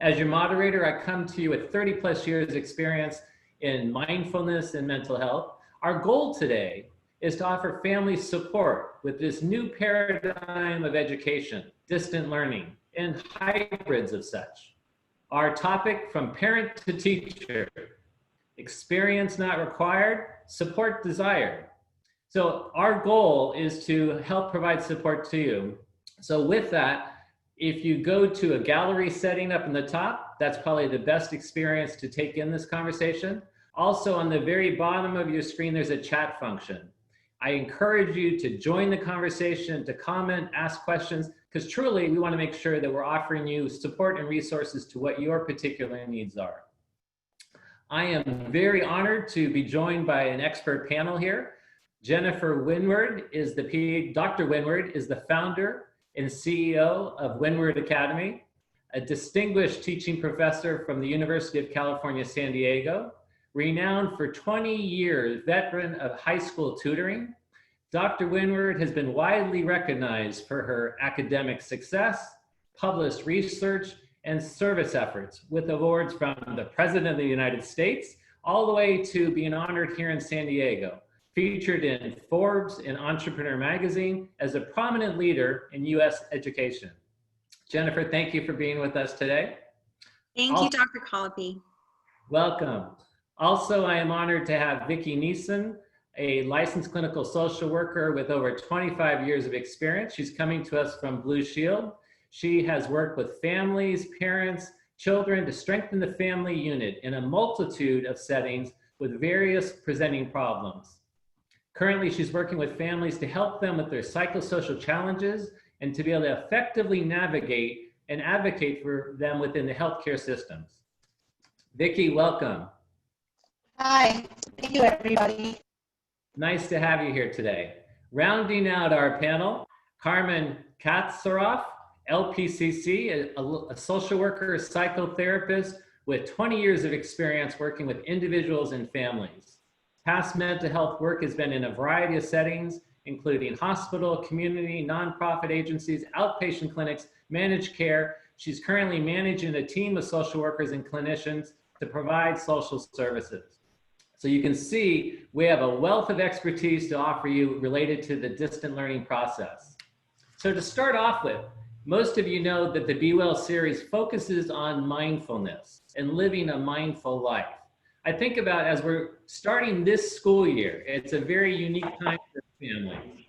As your moderator, I come to you with 30 plus years experience in mindfulness and mental health. Our goal today is to offer families support with this new paradigm of education, distant learning, and hybrids of such. Our topic, from parent to teacher: experience not required, support desired. So our goal is to help provide support to you. So with that, if you go to a gallery setting up in the top, that's probably the best experience to take in this conversation. Also, on the very bottom of your screen, there's a chat function. I encourage you to join the conversation, to comment, ask questions, because truly we want to make sure that we're offering you support and resources to what your particular needs are. I am very honored to be joined by an expert panel here. Jennifer Windward is Dr. Windward is the founder and CEO of Windward Academy, a distinguished teaching professor from the University of California, San Diego, renowned for 20 years, veteran of high school tutoring. Dr. Windward has been widely recognized for her academic success, published research, and service efforts, with awards from the President of the United States, all the way to being honored here in San Diego, featured in Forbes and Entrepreneur Magazine as a prominent leader in U.S. education. Jennifer, thank you for being with us today. Thank you, Dr. Collopy. Welcome. Also, I am honored to have Vicki Neeson, a licensed clinical social worker with over 25 years of experience. She's coming to us from Blue Shield. She has worked with families, parents, children to strengthen the family unit in a multitude of settings with various presenting problems. Currently, she's working with families to help them with their psychosocial challenges and to be able to effectively navigate and advocate for them within the healthcare systems. Vicki, welcome. Hi, thank you, everybody. Nice to have you here today. Rounding out our panel, Carmen Katsaroff, LPCC, a social worker, a psychotherapist with 20 years of experience working with individuals and families. Past mental health work has been in a variety of settings, including hospital, community, nonprofit agencies, outpatient clinics, managed care. She's currently managing a team of social workers and clinicians to provide social services. So you can see we have a wealth of expertise to offer you related to the distant learning process. So to start off with, most of you know that the Be Well series focuses on mindfulness and living a mindful life. I think about, as we're starting this school year, it's a very unique time for families.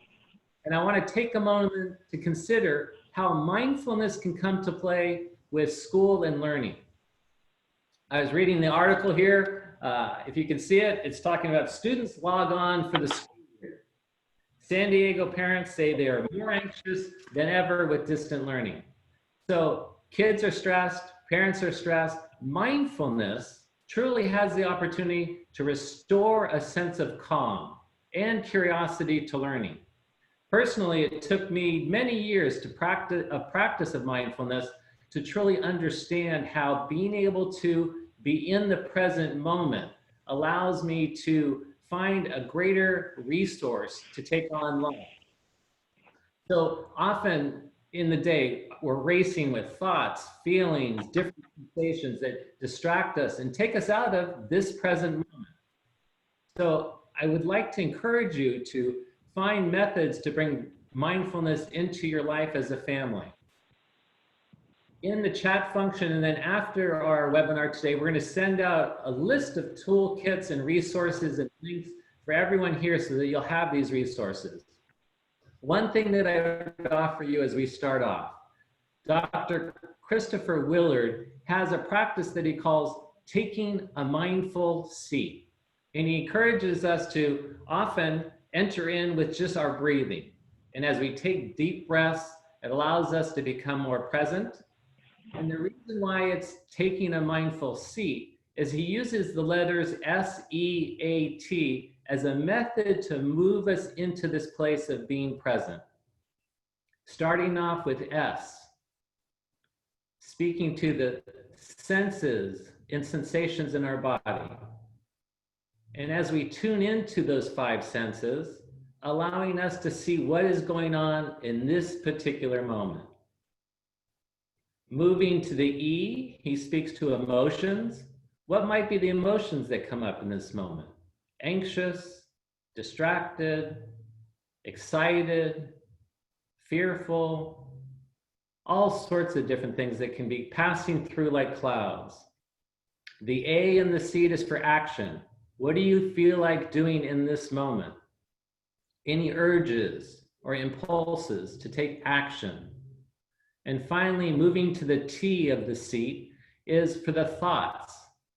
And I want to take a moment to consider how mindfulness can come to play with school and learning. I was reading the article here. If you can see it, it's talking about students log on for the school year. San Diego parents say they are more anxious than ever with distant learning. So kids are stressed, parents are stressed. Mindfulness truly has the opportunity to restore a sense of calm and curiosity to learning. Personally, it took me many years to practice of mindfulness to truly understand how being able to be in the present moment allows me to find a greater resource to take on life. So often in the day, we're racing with thoughts, feelings, different sensations that distract us and take us out of this present moment. So I would like to encourage you to find methods to bring mindfulness into your life as a family. In the chat function, and then after our webinar today, we're going to send out a list of toolkits and resources and links for everyone here so that you'll have these resources. One thing that I would offer you as we start off, Dr. Christopher Willard has a practice that he calls taking a mindful seat. And he encourages us to often enter in with just our breathing. And as we take deep breaths, it allows us to become more present. And the reason why it's taking a mindful seat is he uses the letters S-E-A-T as a method to move us into this place of being present. Starting off with S, speaking to the senses and sensations in our body. And as we tune into those five senses, allowing us to see what is going on in this particular moment. Moving to the E, he speaks to emotions. What might be the emotions that come up in this moment? Anxious, distracted, excited, fearful, all sorts of different things that can be passing through like clouds. The A in the seed is for action. What do you feel like doing in this moment? Any urges or impulses to take action? And finally, moving to the T of the seat is for the thoughts.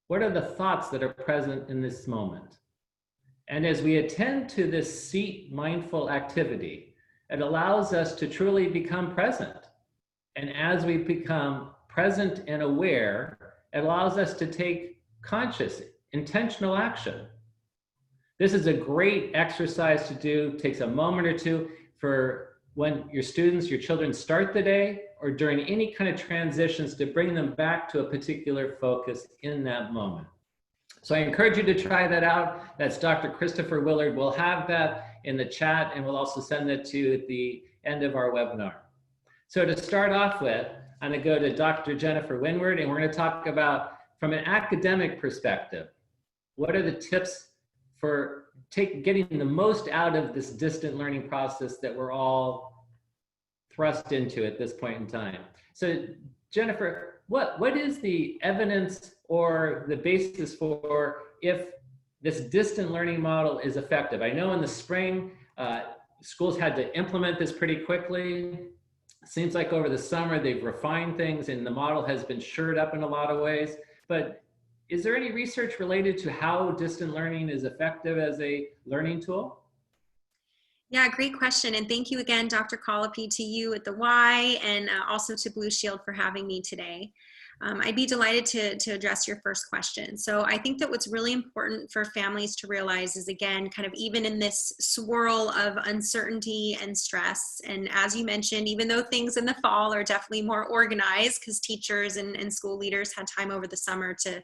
What are the thoughts that are present in this moment? And as we attend to this seat mindful activity, it allows us to truly become present. And as we become present and aware, it allows us to take conscious, intentional action. This is a great exercise to do. It takes a moment or two for when your students, your children start the day or during any kind of transitions to bring them back to a particular focus in that moment. So I encourage you to try that out. That's Dr. Christopher Willard. We'll have that in the chat and we'll also send that to you at the end of our webinar. So to start off with, I'm going to go to Dr. Jennifer Winward and we're going to talk about, from an academic perspective, what are the tips for getting the most out of this distant learning process that we're all thrust into at this point in time. So Jennifer, what is the evidence or the basis for if this distant learning model is effective? I know in the spring, schools had to implement this pretty quickly. Seems like over the summer, they've refined things and the model has been shored up in a lot of ways. But is there any research related to how distant learning is effective as a learning tool? Yeah, great question. And thank you again, Dr. Collopy, to you at the Y and also to Blue Shield for having me today. I'd be delighted to address your first question. So I think that what's really important for families to realize is, again, kind of even in this swirl of uncertainty and stress, and as you mentioned, even though things in the fall are definitely more organized because teachers and school leaders had time over the summer to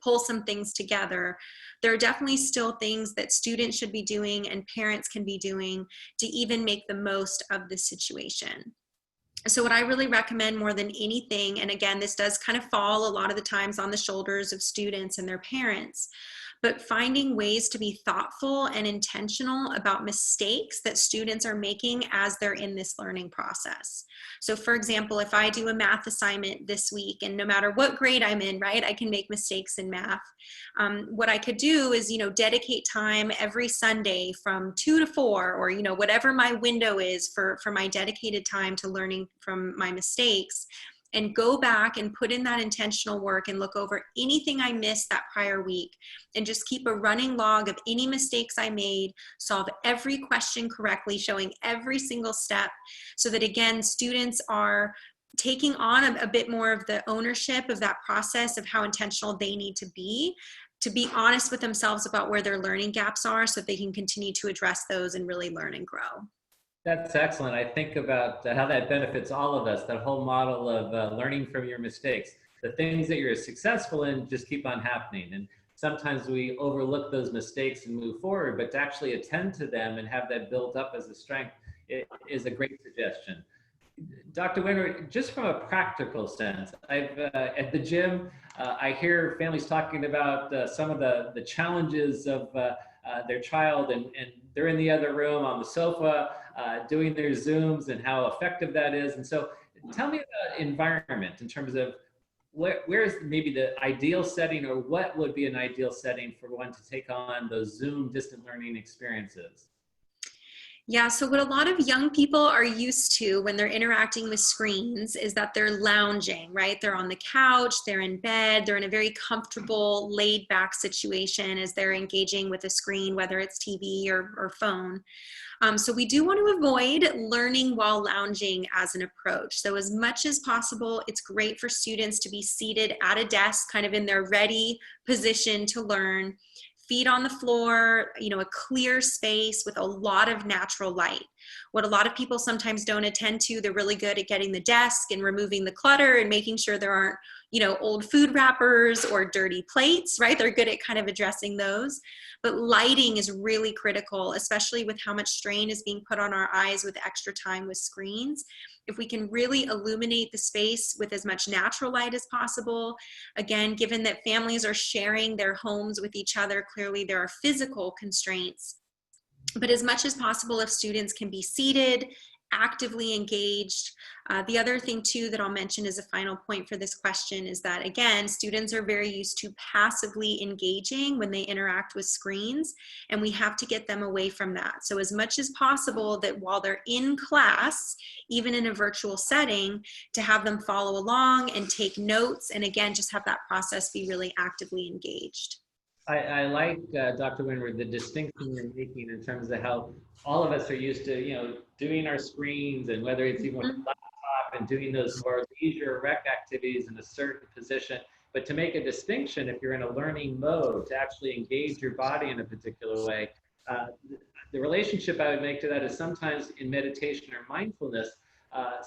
pull some things together, there are definitely still things that students should be doing and parents can be doing to even make the most of this situation. So what I really recommend more than anything, and again, this does kind of fall a lot of the times on the shoulders of students and their parents, but finding ways to be thoughtful and intentional about mistakes that students are making as they're in this learning process. So for example, if I do a math assignment this week, and no matter what grade I'm in, right, I can make mistakes in math. What I could do is, dedicate time every Sunday from 2 to 4, or, whatever my window is for my dedicated time to learning from my mistakes, and go back and put in that intentional work and look over anything I missed that prior week and just keep a running log of any mistakes I made, solve every question correctly, showing every single step, so that again, students are taking on a bit more of the ownership of that process of how intentional they need to be honest with themselves about where their learning gaps are so that they can continue to address those and really learn and grow. That's excellent. I think about how that benefits all of us, that whole model of learning from your mistakes. The things that you're successful in just keep on happening. And sometimes we overlook those mistakes and move forward, but to actually attend to them and have that built up as a strength is a great suggestion. Dr. Winter, just from a practical sense, at the gym, I hear families talking about some of the challenges of their child, and they're in the other room on the sofa doing their Zooms and how effective that is. And so tell me about environment in terms of where's maybe the ideal setting, or what would be an ideal setting for one to take on those Zoom distant learning experiences? Yeah, so what a lot of young people are used to when they're interacting with screens is that they're lounging, right? They're on the couch, they're in bed, they're in a very comfortable, laid back situation as they're engaging with a screen, whether it's TV or phone. So we do want to avoid learning while lounging as an approach. So as much as possible, it's great for students to be seated at a desk, kind of in their ready position to learn. Feet on the floor, a clear space with a lot of natural light. What a lot of people sometimes don't attend to, they're really good at getting the desk and removing the clutter and making sure there aren't, old food wrappers or dirty plates, right? They're good at kind of addressing those. But lighting is really critical, especially with how much strain is being put on our eyes with extra time with screens. If we can really illuminate the space with as much natural light as possible, again, given that families are sharing their homes with each other, clearly there are physical constraints. But as much as possible, if students can be seated, actively engaged. The other thing too that I'll mention as a final point for this question is that, again, students are very used to passively engaging when they interact with screens, and we have to get them away from that. So as much as possible, that while they're in class, even in a virtual setting, to have them follow along and take notes, and again, just have that process be really actively engaged. I like, Dr. Winward, the distinction you're making in terms of how all of us are used to, doing our screens, and whether it's even with a laptop and doing those more leisure rec activities in a certain position. But to make a distinction, if you're in a learning mode, to actually engage your body in a particular way, the relationship I would make to that is sometimes in meditation or mindfulness,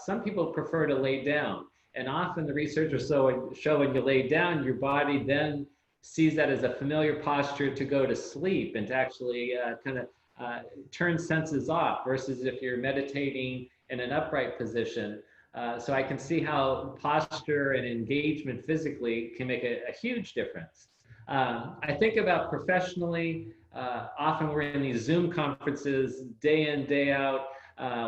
some people prefer to lay down. And often the researchers show when you lay down, your body then sees that as a familiar posture to go to sleep and to actually turn senses off, versus if you're meditating in an upright position. So I can see how posture and engagement physically can make a huge difference. I think about professionally, often we're in these Zoom conferences day in, day out,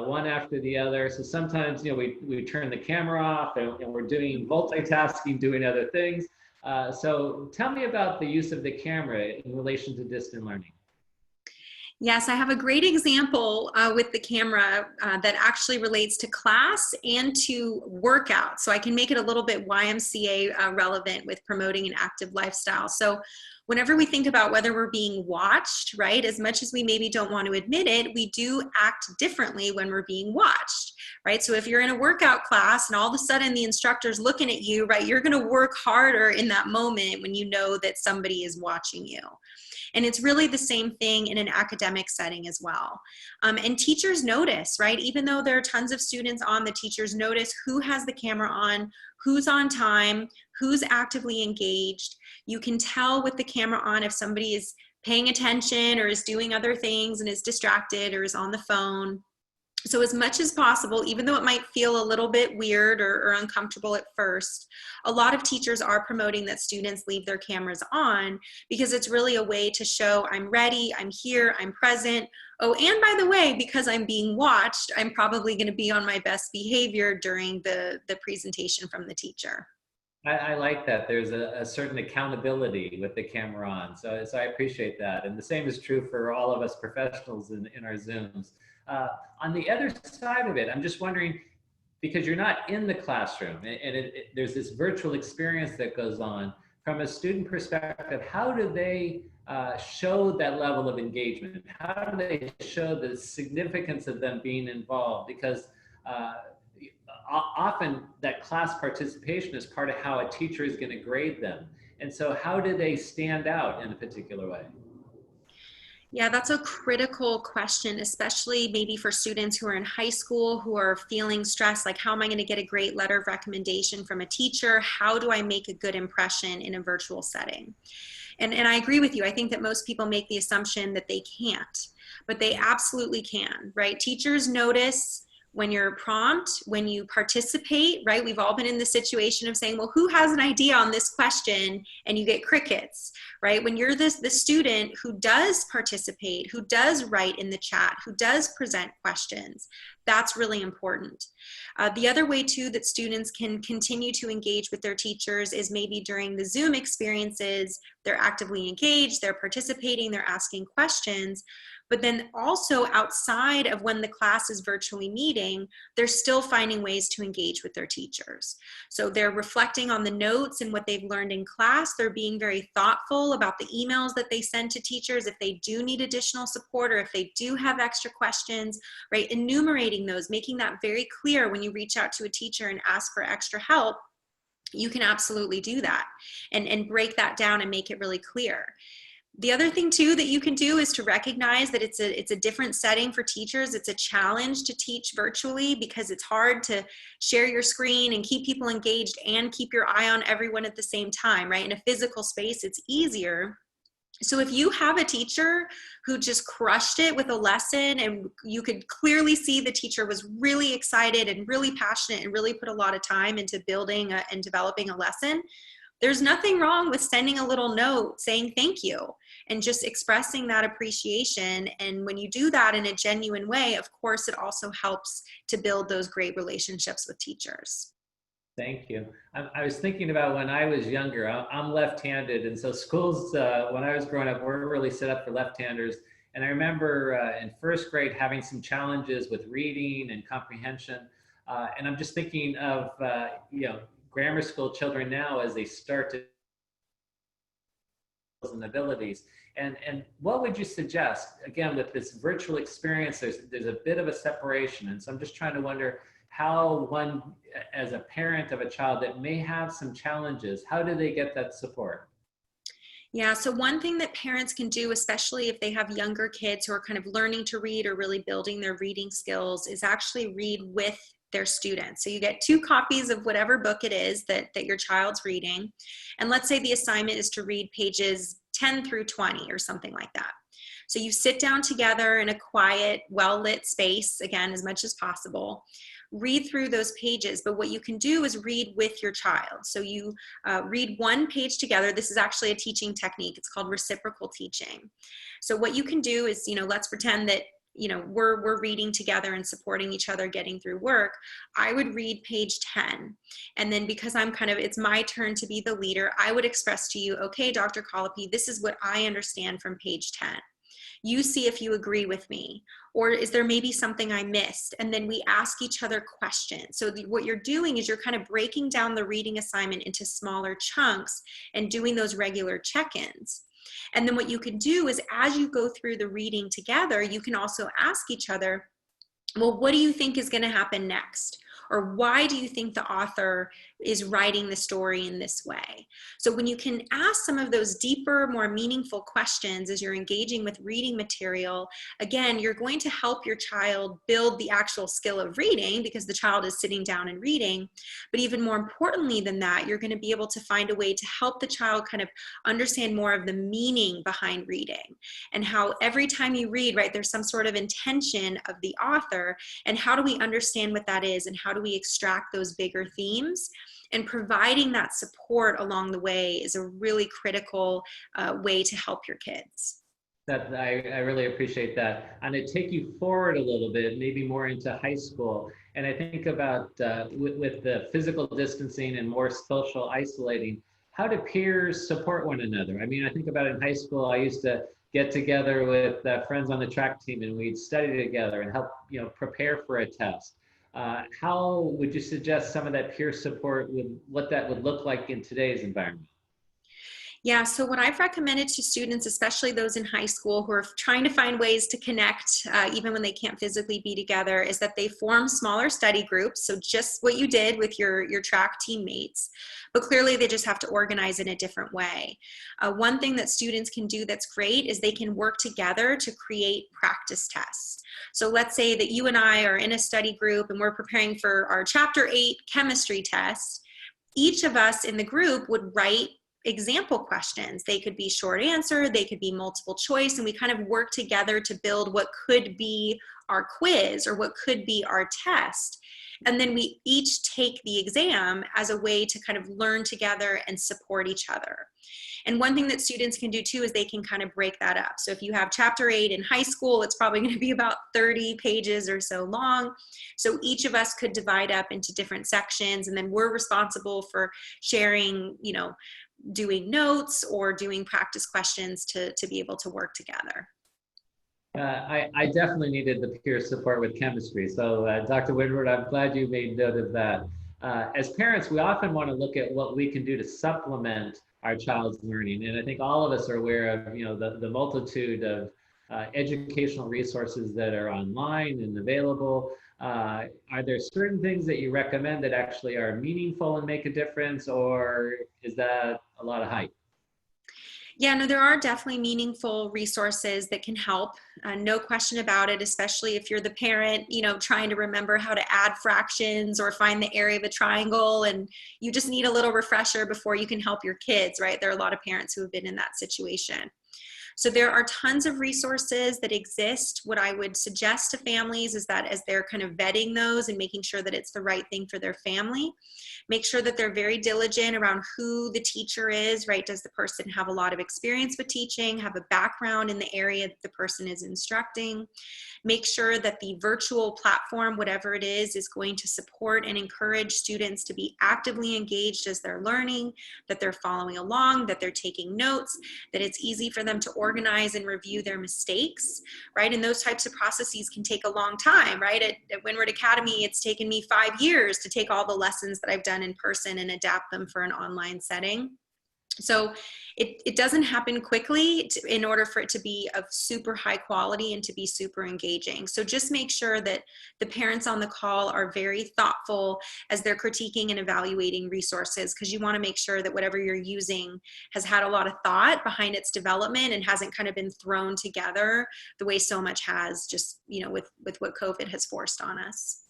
one after the other. So sometimes, we turn the camera off and we're doing multitasking, doing other things. So tell me about the use of the camera in relation to distant learning. Yes, I have a great example with the camera that actually relates to class and to workout. So I can make it a little bit YMCA relevant with promoting an active lifestyle. So whenever we think about whether we're being watched, right, as much as we maybe don't want to admit it, we do act differently when we're being watched, right? So if you're in a workout class and all of a sudden the instructor's looking at you, right, you're going to work harder in that moment when you know that somebody is watching you. And it's really the same thing in an academic setting as well. And teachers notice, right? Even though there are tons of students on, the teachers notice who has the camera on, who's on time, who's actively engaged. You can tell with the camera on if somebody is paying attention or is doing other things and is distracted or is on the phone. So as much as possible, even though it might feel a little bit weird or uncomfortable at first, a lot of teachers are promoting that students leave their cameras on, because it's really a way to show I'm ready, I'm here, I'm present. Oh, and by the way, because I'm being watched, I'm probably going to be on my best behavior during the presentation from the teacher. I like that. There's a certain accountability with the camera on. So I appreciate that. And the same is true for all of us professionals in our Zooms. On the other side of it, I'm just wondering, because you're not in the classroom and there's this virtual experience that goes on, from a student perspective, how do they show that level of engagement? How do they show the significance of them being involved? Because often that class participation is part of how a teacher is going to grade them. And so how do they stand out in a particular way? Yeah, that's a critical question, especially maybe for students who are in high school, who are feeling stressed, like how am I going to get a great letter of recommendation from a teacher? How do I make a good impression in a virtual setting? And I agree with you. I think that most people make the assumption that they can't, but they absolutely can, right? Teachers notice when you're prompt, when you participate, right? We've all been in the situation of saying, well, who has an idea on this question? And you get crickets, right? When you're the student who does participate, who does write in the chat, who does present questions, that's really important. The other way too that students can continue to engage with their teachers is maybe during the Zoom experiences, they're actively engaged, they're participating, they're asking questions. But then also outside of when the class is virtually meeting, they're still finding ways to engage with their teachers. So they're reflecting on the notes and what they've learned in class. They're being very thoughtful about the emails that they send to teachers if they do need additional support or if they do have extra questions, right? Enumerating those, making that very clear when you reach out to a teacher and ask for extra help. You can absolutely do that and break that down and make it really clear. The other thing too that you can do is to recognize that it's a different setting for teachers. It's a challenge to teach virtually because it's hard to share your screen and keep people engaged and keep your eye on everyone at the same time, right? In a physical space, it's easier. So if you have a teacher who just crushed it with a lesson and you could clearly see the teacher was really excited and really passionate and really put a lot of time into building and developing a lesson, there's nothing wrong with sending a little note saying thank you and just expressing that appreciation. And when you do that in a genuine way, of course, it also helps to build those great relationships with teachers. Thank you. I was thinking about when I was younger. I'm left-handed, and so schools, when I was growing up, were really set up for left-handers. And I remember in first grade having some challenges with reading and comprehension. And I'm just thinking of, grammar school children now as they start to and abilities. And what would you suggest, again, with this virtual experience, there's a bit of a separation. And so I'm just trying to wonder how one, as a parent of a child that may have some challenges, how do they get that support? Yeah, so one thing that parents can do, especially if they have younger kids who are kind of learning to read or really building their reading skills, is actually read with their students. So you get 2 copies of whatever book it is that your child's reading. And let's say the assignment is to read pages 10 through 20 or something like that. So you sit down together in a quiet, well-lit space, again, as much as possible. Read through those pages, but what you can do is read with your child. So you read one page together. This is actually a teaching technique. It's called reciprocal teaching. So what you can do is, let's pretend that we're reading together and supporting each other getting through work. I would read page 10. And then because it's my turn to be the leader, I would express to you, okay, Dr. Collopy, this is what I understand from page 10. You see if you agree with me, or is there maybe something I missed? And then we ask each other questions. So what you're doing is you're kind of breaking down the reading assignment into smaller chunks and doing those regular check-ins. And then what you can do is as you go through the reading together, you can also ask each other, well, what do you think is going to happen next? Or why do you think the author is writing the story in this way? So when you can ask some of those deeper, more meaningful questions as you're engaging with reading material, again, you're going to help your child build the actual skill of reading because the child is sitting down and reading. But even more importantly than that, you're going to be able to find a way to help the child kind of understand more of the meaning behind reading and how every time you read, right, there's some sort of intention of the author, and how do we understand what that is, and how do we extract those bigger themes? And providing that support along the way is a really critical way to help your kids. That I really appreciate that. And to take you forward a little bit, maybe more into high school. And I think about with the physical distancing and more social isolating, how do peers support one another? I mean, I think about in high school, I used to get together with friends on the track team and we'd study together and help, prepare for a test. How would you suggest some of that peer support what that would look like in today's environment? Yeah, so what I've recommended to students, especially those in high school who are trying to find ways to connect even when they can't physically be together, is that they form smaller study groups. So just what you did with your track teammates, but clearly they just have to organize in a different way. One thing that students can do that's great is they can work together to create practice tests. So let's say that you and I are in a study group and we're preparing for our Chapter 8 chemistry test. Each of us in the group would write example questions. They could be short answer, they could be multiple choice, and we kind of work together to build what could be our quiz or what could be our test. And then we each take the exam as a way to kind of learn together and support each other. And one thing that students can do too is they can kind of break that up. So if you have Chapter 8 in high school, it's probably going to be about 30 pages or so long. So each of us could divide up into different sections, and then we're responsible for sharing, doing notes or doing practice questions to be able to work together. I definitely needed the peer support with chemistry. So Dr. Woodward, I'm glad you made note of that. As parents, we often want to look at what we can do to supplement our child's learning. And I think all of us are aware of, the multitude of educational resources that are online and available. Are there certain things that you recommend that actually are meaningful and make a difference, or is that a lot of hype? Yeah, no, there are definitely meaningful resources that can help. No question about it, especially if you're the parent, trying to remember how to add fractions or find the area of a triangle, and you just need a little refresher before you can help your kids, right? There are a lot of parents who have been in that situation. So there are tons of resources that exist. What I would suggest to families is that as they're kind of vetting those and making sure that it's the right thing for their family, make sure that they're very diligent around who the teacher is, right? Does the person have a lot of experience with teaching, have a background in the area that the person is instructing? Make sure that the virtual platform, whatever it is going to support and encourage students to be actively engaged as they're learning, that they're following along, that they're taking notes, that it's easy for them to organize and review their mistakes, right? And those types of processes can take a long time, right? At Windward Academy, it's taken me 5 years to take all the lessons that I've done in person and adapt them for an online setting. So it doesn't happen quickly in order for it to be of super high quality and to be super engaging. So just make sure that the parents on the call are very thoughtful as they're critiquing and evaluating resources, because you want to make sure that whatever you're using has had a lot of thought behind its development and hasn't kind of been thrown together the way so much has, just, with what COVID has forced on us.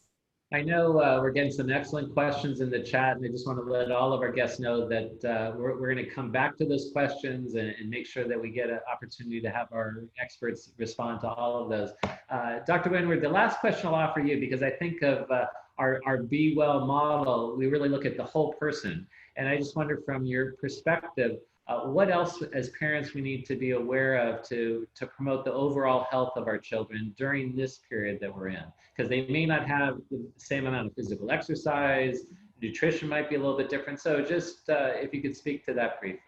I know we're getting some excellent questions in the chat, and I just want to let all of our guests know that we're going to come back to those questions and make sure that we get an opportunity to have our experts respond to all of those. Dr. Windward, the last question I'll offer you, because I think of our Be Well model, we really look at the whole person. And I just wonder, from your perspective, what else as parents we need to be aware of to promote the overall health of our children during this period that we're in? Because they may not have the same amount of physical exercise, nutrition might be a little bit different. So just if you could speak to that briefly.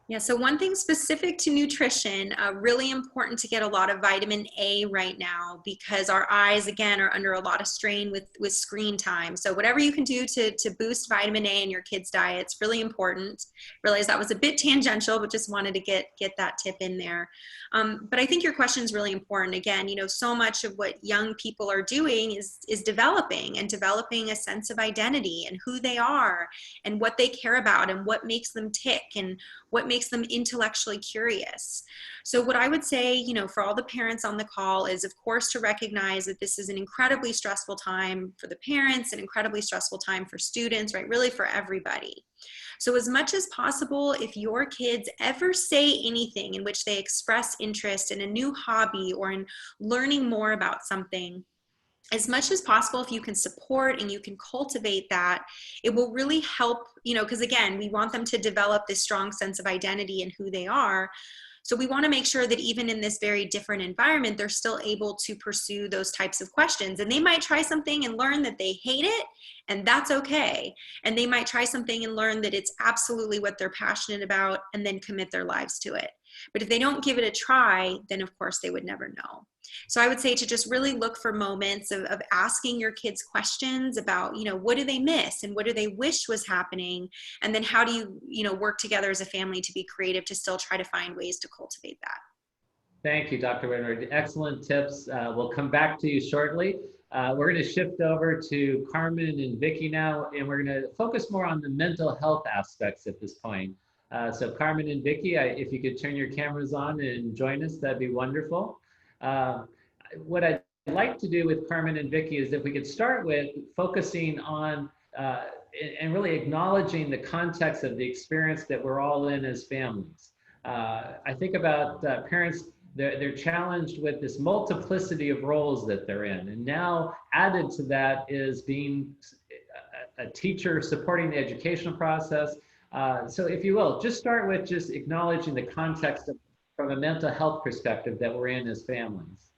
Yeah, so one thing specific to nutrition, really important to get a lot of vitamin A right now, because our eyes, again, are under a lot of strain with screen time. So whatever you can do to boost vitamin A in your kids' diet, it's really important. Realize that was a bit tangential, but just wanted to get that tip in there. But I think your question is really important. Again, so much of what young people are doing is developing a sense of identity and who they are and what they care about and what makes them tick and what makes them intellectually curious. So what I would say, for all the parents on the call is, of course, to recognize that this is an incredibly stressful time for the parents, an incredibly stressful time for students, right? Really for everybody. So as much as possible, if your kids ever say anything in which they express interest in a new hobby or in learning more about something, as much as possible, if you can support and you can cultivate that, it will really help, because again, we want them to develop this strong sense of identity and who they are. So we want to make sure that even in this very different environment, they're still able to pursue those types of questions. And they might try something and learn that they hate it, and that's okay. And they might try something and learn that it's absolutely what they're passionate about and then commit their lives to it. But if they don't give it a try, then of course they would never know. So I would say to just really look for moments of asking your kids questions about, what do they miss and what do they wish was happening? And then how do you, work together as a family to be creative to still try to find ways to cultivate that. Thank you, Dr. Windward. Excellent tips. We'll come back to you shortly. We're going to shift over to Carmen and Vicki now, and we're going to focus more on the mental health aspects at this point. So Carmen and Vicki, if you could turn your cameras on and join us, that'd be wonderful. What I'd like to do with Carmen and Vicki is if we could start with focusing on and really acknowledging the context of the experience that we're all in as families. I think about parents, they're challenged with this multiplicity of roles that they're in. And now added to that is being a teacher supporting the educational process. So if you will, just start with just acknowledging the context from a mental health perspective that we're in as families.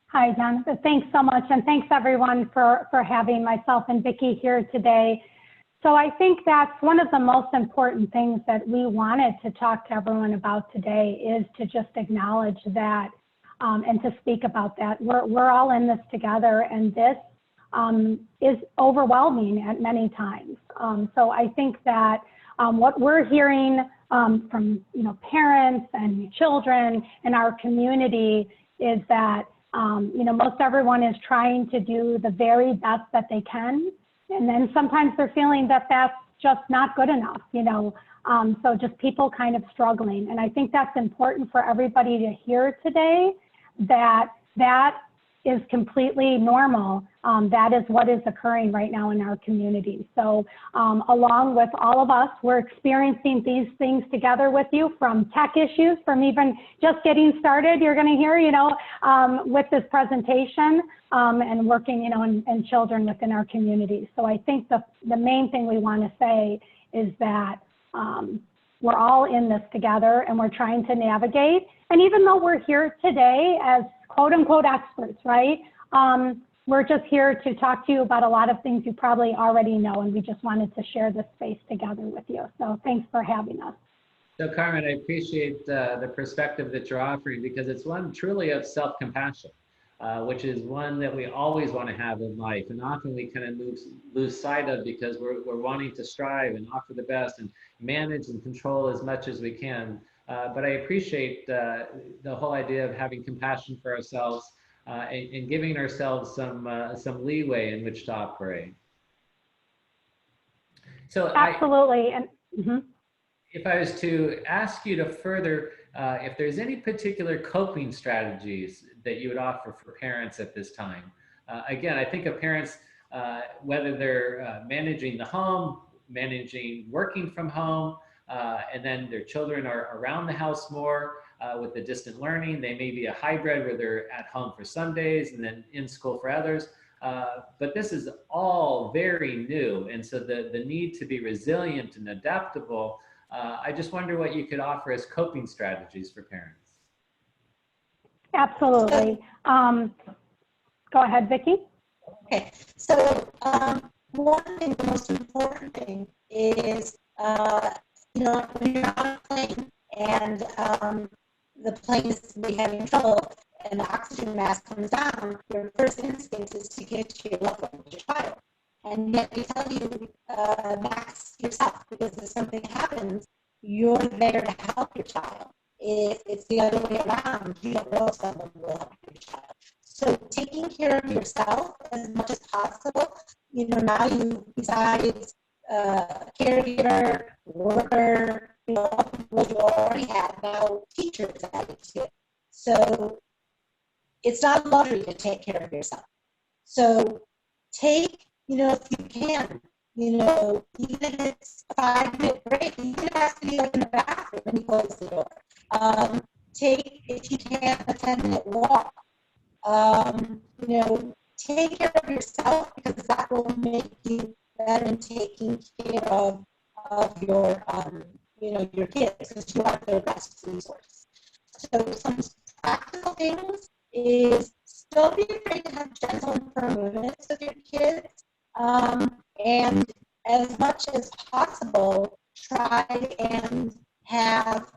Hi, Jonathan. Thanks so much. And thanks everyone for having myself and Vicki here today. So I think that's one of the most important things that we wanted to talk to everyone about today, is to just acknowledge that and to speak about that. We're all in this together, and this is overwhelming at many times. So I think that what we're hearing from parents and children in our community is that most everyone is trying to do the very best that they can And then sometimes they're feeling that that's just not good enough, you know. So just people kind of struggling. And I think that's important for everybody to hear today, that that is completely normal. That is what is occurring right now in our community. So along with all of us, we're experiencing these things together with you, from tech issues, from even just getting started, you're gonna hear, you know, with this presentation, and working, you know, and children within our community. So I think the main thing we wanna say is that we're all in this together and we're trying to navigate. And even though we're here today as quote unquote experts, right? We're just here to talk to you about a lot of things you probably already know, and we just wanted to share this space together with you. So thanks for having us. So Carmen, I appreciate the perspective that you're offering, because it's one truly of self-compassion, which is one that we always want to have in life. And often we kind of lose sight of, because we're wanting to strive and offer the best and manage and control as much as we can. But I appreciate the whole idea of having compassion for ourselves and giving ourselves some leeway in which to operate. So absolutely. if I was to ask you to further, if there's any particular coping strategies that you would offer for parents at this time. Again, I think of parents, whether they're managing the home, managing working from home, and then their children are around the house more with the distant learning. They may be a hybrid where they're at home for some days and then in school for others. But this is all very new. And so the need to be resilient and adaptable, I just wonder what you could offer as coping strategies for parents. Absolutely. Go ahead, Vicki. Okay, so one thing, the most important thing is, you know, when you're on a plane and the plane is having trouble and the oxygen mask comes down, your first instinct is to get to your loved one, your child. And yet they tell you, mask yourself, because if something happens, you're there to help your child. If it's the other way around, you don't know if someone will help your child. So taking care of yourself as much as possible, you know, now you, besides caregiver, worker, you know, what you already have, now teachers added to it. So it's not a luxury to take care of yourself. So take, you know, if you can, you know, even if it's a 5-minute break, even if it has to be like in the bathroom when you close the door. Take, if you can, a 10-minute walk. You know, take care of yourself, because that will make you better in taking care of your, you know, your kids, because you are their best resource. So some practical things is, don't be afraid to have gentle and firm movements with your kids. And as much as possible, try and have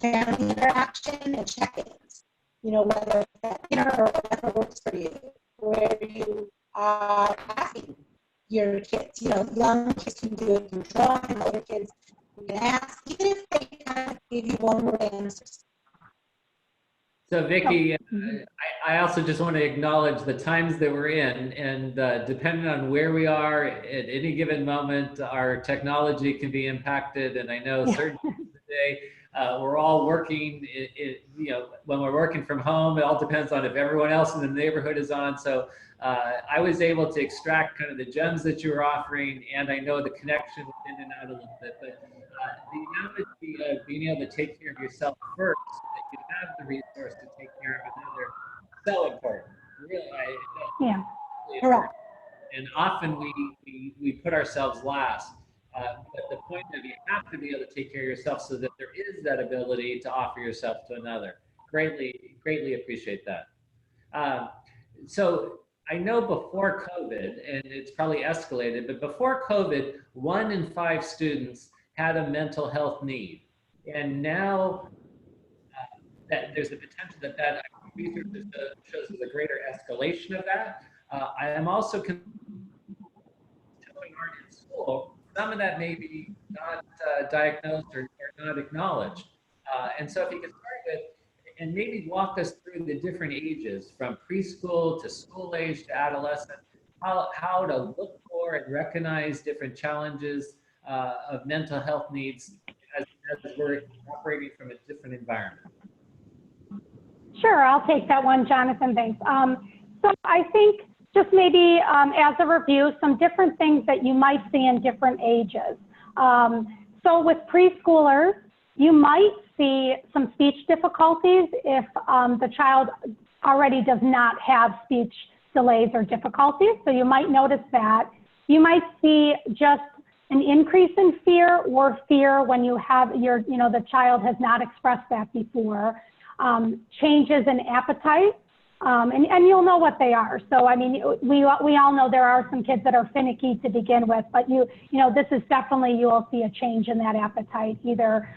family interaction and check-ins. You know, whether it's at dinner or whatever works for you, where you are asking your kids. You know, young kids can do it through drawing, older kids you can ask, even if they kind of give you one-word answers. So Vicki, I also just want to acknowledge the times that we're in, and depending on where we are at any given moment, our technology can be impacted. And I know certain today we're all working, you know, when we're working from home, it all depends on if everyone else in the neighborhood is on. So I was able to extract kind of the gems that you were offering, and I know the connection in and out a little bit, but the analogy of being able to take care of yourself first, so that you have the resource to take care of another, so important. Really, Yeah. Correct. And often we put ourselves last. But the point of, you have to be able to take care of yourself so that there is that ability to offer yourself to another. Greatly appreciate that. So I know before COVID, and it's probably escalated, but before COVID, 1 in 5 students had a mental health need. And now that there's the potential that research shows there's a greater escalation of that. I am also children aren't in school. Some of that may be not diagnosed or not acknowledged. And so if you could start with, and maybe walk us through the different ages from preschool to school age to adolescent, how to look for and recognize different challenges of mental health needs as we're operating from a different environment? Sure, I'll take that one, Jonathan, thanks. So I think just maybe as a review, some different things that you might see in different ages. So with preschoolers, you might see some speech difficulties if the child already does not have speech delays or difficulties. So you might notice that. You might see just an increase in fear or fear when you have the child has not expressed that before. Changes in appetite. And you'll know what they are. So, I mean, we all know there are some kids that are finicky to begin with, but this is definitely, you will see a change in that appetite, either,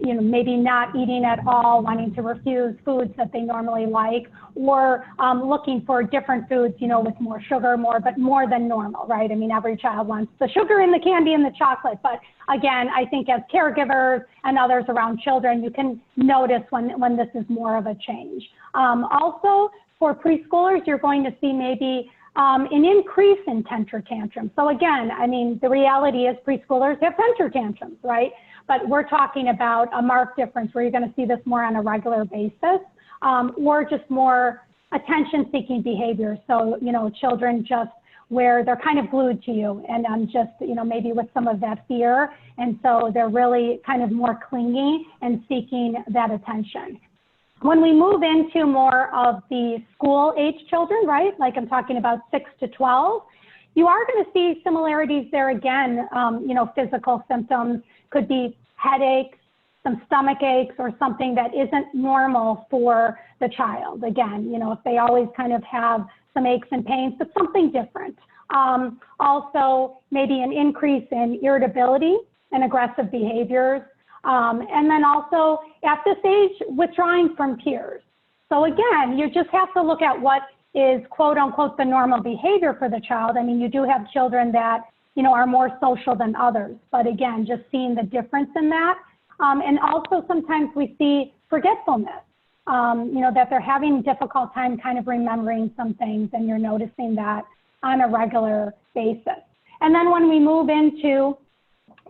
maybe not eating at all, wanting to refuse foods that they normally like, or looking for different foods, with more sugar, but more than normal, right? I mean, every child wants the sugar and the candy and the chocolate, but again, I think as caregivers and others around children, you can notice when this is more of a change. Also, for preschoolers, you're going to see maybe an increase in temper tantrums. So again, I mean, the reality is preschoolers have temper tantrums, right? But we're talking about a marked difference where you're going to see this more on a regular basis, or just more attention-seeking behavior. So, children just where they're kind of glued to you and just, maybe with some of that fear. And so they're really kind of more clingy and seeking that attention. When we move into more of the school age children, right, like I'm talking about 6 to 12, you are going to see similarities there again. Physical symptoms could be headaches, some stomach aches, or something that isn't normal for the child. Again, if they always kind of have some aches and pains, but something different. Also, maybe an increase in irritability and aggressive behaviors. And then also at this age, withdrawing from peers. So again, you just have to look at what is quote unquote the normal behavior for the child. I mean, you do have children that, are more social than others, but again, just seeing the difference in that. And also sometimes we see forgetfulness, that they're having a difficult time kind of remembering some things, and you're noticing that on a regular basis. And then when we move into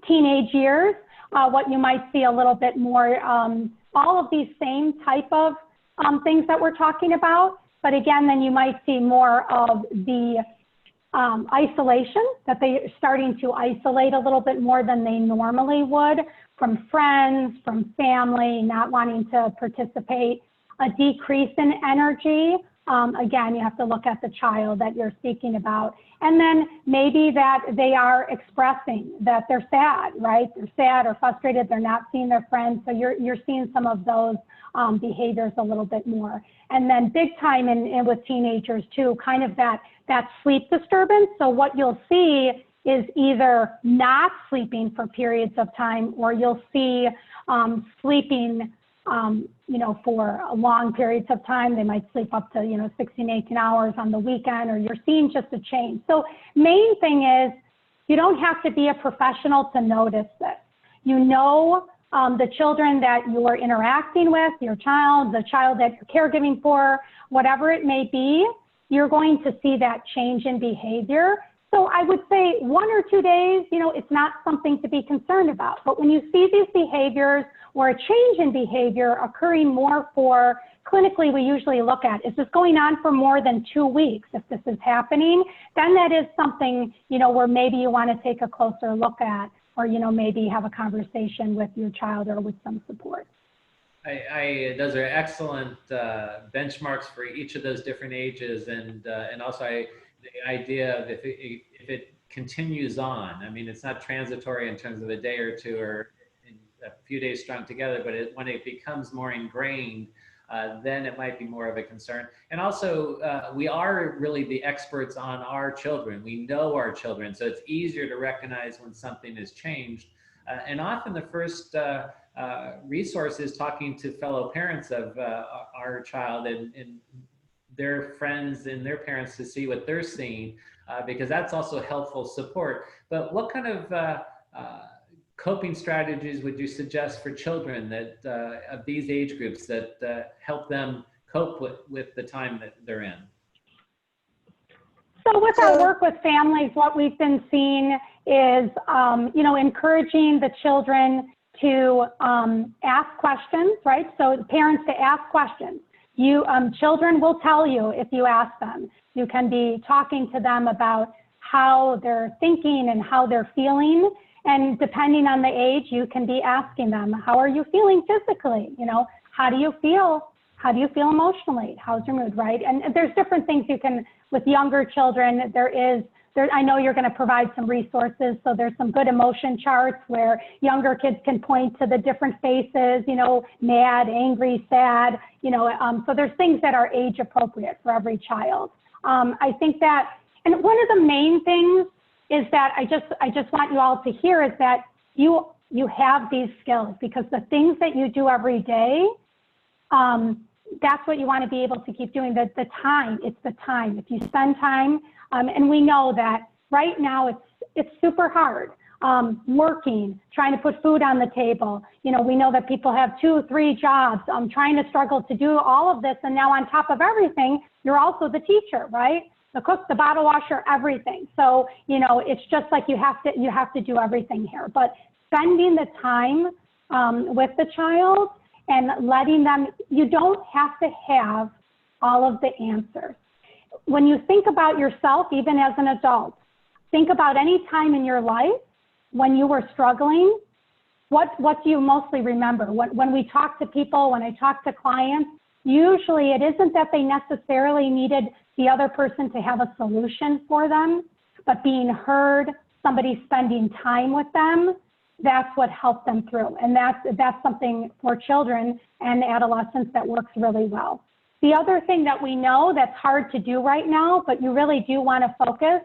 teenage years, what you might see a little bit more, all of these same type of things that we're talking about, but again, then you might see more of the isolation, that they're starting to isolate a little bit more than they normally would from friends, from family, not wanting to participate, a decrease in energy. Again, you have to look at the child that you're speaking about. And then maybe that they are expressing that they're sad, right? They're sad or frustrated, they're not seeing their friends. So you're seeing some of those behaviors a little bit more. And then big time in with teenagers too, kind of that sleep disturbance. So what you'll see is either not sleeping for periods of time, or you'll see sleeping for long periods of time. They might sleep up to, 16, 18 hours on the weekend, or you're seeing just a change. So main thing is you don't have to be a professional to notice this. The children that you are interacting with, your child, the child that you're caregiving for, whatever it may be, you're going to see that change in behavior. So I would say 1 or 2 days, it's not something to be concerned about. But when you see these behaviors or a change in behavior occurring more for, clinically we usually look at, is this going on for more than 2 weeks? If this is happening, then that is something, where maybe you want to take a closer look at, or, maybe have a conversation with your child or with some support. Those are excellent benchmarks for each of those different ages, and also the idea of if it continues on. I mean, it's not transitory in terms of a day or two or a few days strung together, but when it becomes more ingrained, then it might be more of a concern. And also, we are really the experts on our children. We know our children, so it's easier to recognize when something has changed. And often the first resource is talking to fellow parents of our child and their friends and their parents to see what they're seeing, because that's also helpful support. But what kind of coping strategies would you suggest for children that of these age groups that help them cope with the time that they're in? So with our work with families, what we've been seeing is, encouraging the children to ask questions, right? So parents to ask questions. Children will tell you if you ask them. You can be talking to them about how they're thinking and how they're feeling. And depending on the age, you can be asking them, how are you feeling physically? How do you feel? How do you feel emotionally? How's your mood, right? And there's different things you can, with younger children, I know you're going to provide some resources. So there's some good emotion charts where younger kids can point to the different faces, mad, angry, sad, so there's things that are age appropriate for every child. I think that, and one of the main things is that I just want you all to hear is that you have these skills, because the things that you do every day, that's what you want to be able to keep doing. The time, it's the time. If you spend time, and we know that right now it's super hard, working, trying to put food on the table. We know that people have 2, 3 jobs, trying to struggle to do all of this. And now on top of everything, you're also the teacher, right? The cook, the bottle washer, everything. So, it's just like you have to do everything here. But spending the time with the child and letting them, you don't have to have all of the answers. When you think about yourself, even as an adult, think about any time in your life when you were struggling. What do you mostly remember? When we talk to people, when I talk to clients, usually it isn't that they necessarily needed the other person to have a solution for them, but being heard, somebody spending time with them, that's what helped them through. And that's something for children and adolescents that works really well. The other thing that we know that's hard to do right now, but you really do want to focus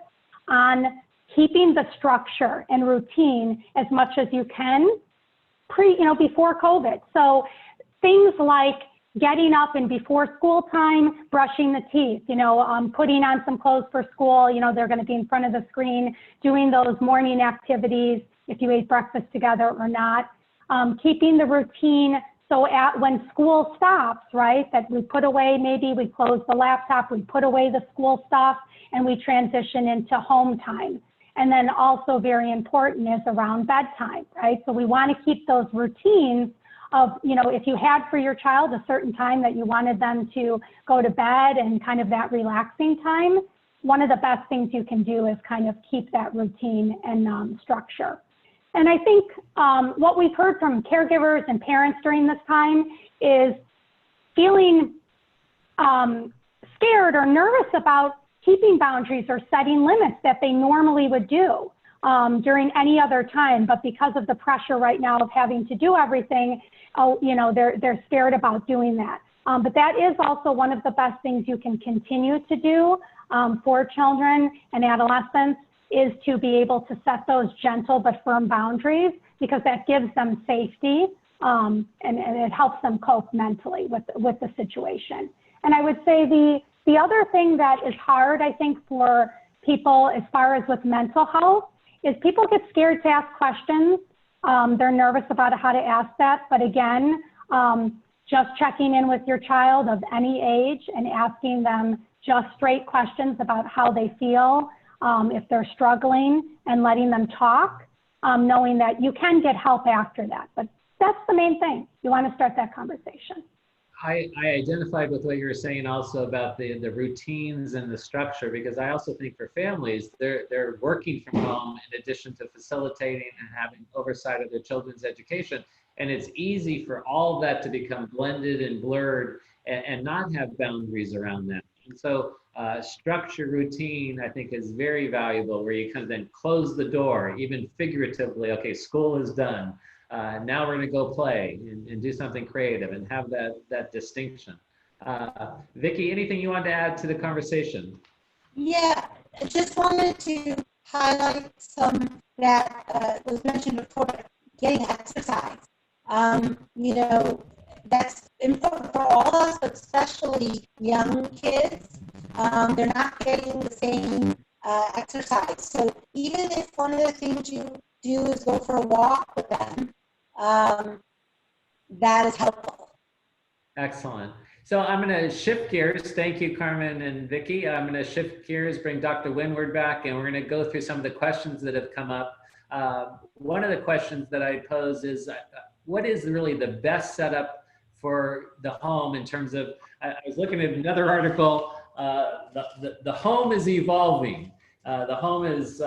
on keeping the structure and routine as much as you can before COVID. So things like getting up and before school time, brushing the teeth, putting on some clothes for school, they're going to be in front of the screen, doing those morning activities, if you ate breakfast together or not, keeping the routine. So when school stops, right, that we put away, maybe we close the laptop, we put away the school stuff, and we transition into home time. And then also very important is around bedtime, right? So we want to keep those routines of, if you had for your child a certain time that you wanted them to go to bed and kind of that relaxing time, one of the best things you can do is kind of keep that routine and structure. And I think what we've heard from caregivers and parents during this time is feeling scared or nervous about keeping boundaries or setting limits that they normally would do during any other time. But because of the pressure right now of having to do everything, they're scared about doing that. But that is also one of the best things you can continue to do for children and adolescents, is to be able to set those gentle but firm boundaries, because that gives them safety and it helps them cope mentally with the situation. And I would say the other thing that is hard, I think, for people as far as with mental health is people get scared to ask questions. They're nervous about how to ask that. But again, just checking in with your child of any age and asking them just straight questions about how they feel, if they're struggling, and letting them talk, knowing that you can get help after that. But that's the main thing. You want to start that conversation. I identified with what you were saying also about the routines and the structure, because I also think for families, they're working from home in addition to facilitating and having oversight of their children's education. And it's easy for all of that to become blended and blurred and not have boundaries around that. And so structure routine, I think, is very valuable, where you kind of then close the door, even figuratively. Okay, school is done. Now we're going to go play and do something creative and have that distinction. Vicki, anything you want to add to the conversation? Yeah, I just wanted to highlight some that was mentioned before, getting exercise. That's important for all of us, but especially young kids. They're not getting the same exercise. So even if one of the things you do is go for a walk with them, that is helpful. Excellent. So I'm going to shift gears. Thank you, Carmen and Vicki. I'm going to shift gears, bring Dr. Winward back, and we're going to go through some of the questions that have come up. One of the questions that I pose is, what is really the best setup for the home in terms of, I was looking at another article, the home is evolving. The home is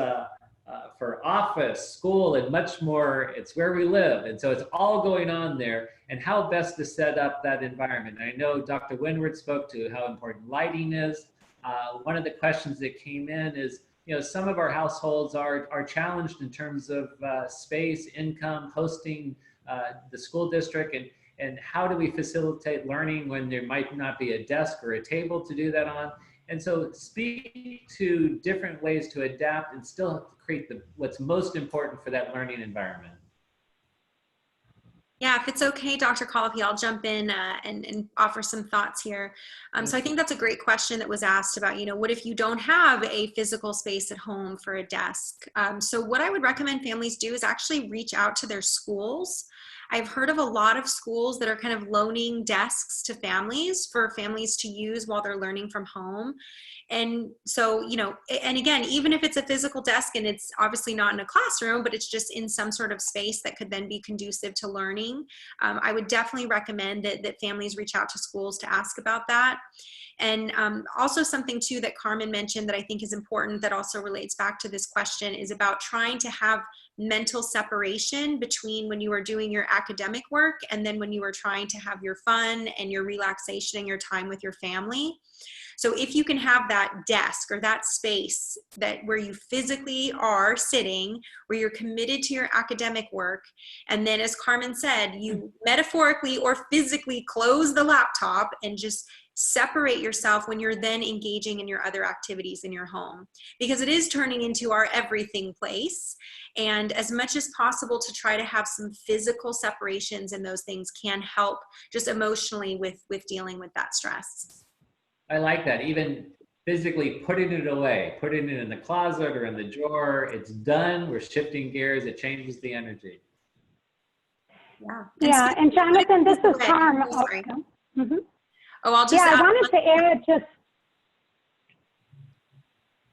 for office, school, and much more. It's where we live. And so it's all going on there, and how best to set up that environment. I know Dr. Winward spoke to how important lighting is. One of the questions that came in is, some of our households are challenged in terms of space, income, hosting the school district, and how do we facilitate learning when there might not be a desk or a table to do that on. And so speak to different ways to adapt and still create what's most important for that learning environment. Yeah, if it's okay, Dr. Collopy, I'll jump in and offer some thoughts here. So I think that's a great question that was asked about, what if you don't have a physical space at home for a desk? So what I would recommend families do is actually reach out to their schools. I've heard of a lot of schools that are kind of loaning desks to families for families to use while they're learning from home. And so, and again, even if it's a physical desk and it's obviously not in a classroom, but it's just in some sort of space that could then be conducive to learning, I would definitely recommend that families reach out to schools to ask about that. And also something too that Carmen mentioned that I think is important that also relates back to this question is about trying to have mental separation between when you are doing your academic work and then when you are trying to have your fun and your relaxation and your time with your family. So if you can have that desk or that space where you physically are sitting, where you're committed to your academic work, and then as Carmen said, you metaphorically or physically close the laptop and just separate yourself when you're then engaging in your other activities in your home, because it is turning into our everything place. And as much as possible to try to have some physical separations, and those things can help just emotionally with dealing with that stress. I like that. Even physically putting it away, putting it in the closet or in the drawer, it's done. We're shifting gears. It changes the energy. Yeah. Yeah, and Jonathan, this is Carm. Oh, sorry. Mm-hmm. Oh, I'll just I wanted to add just.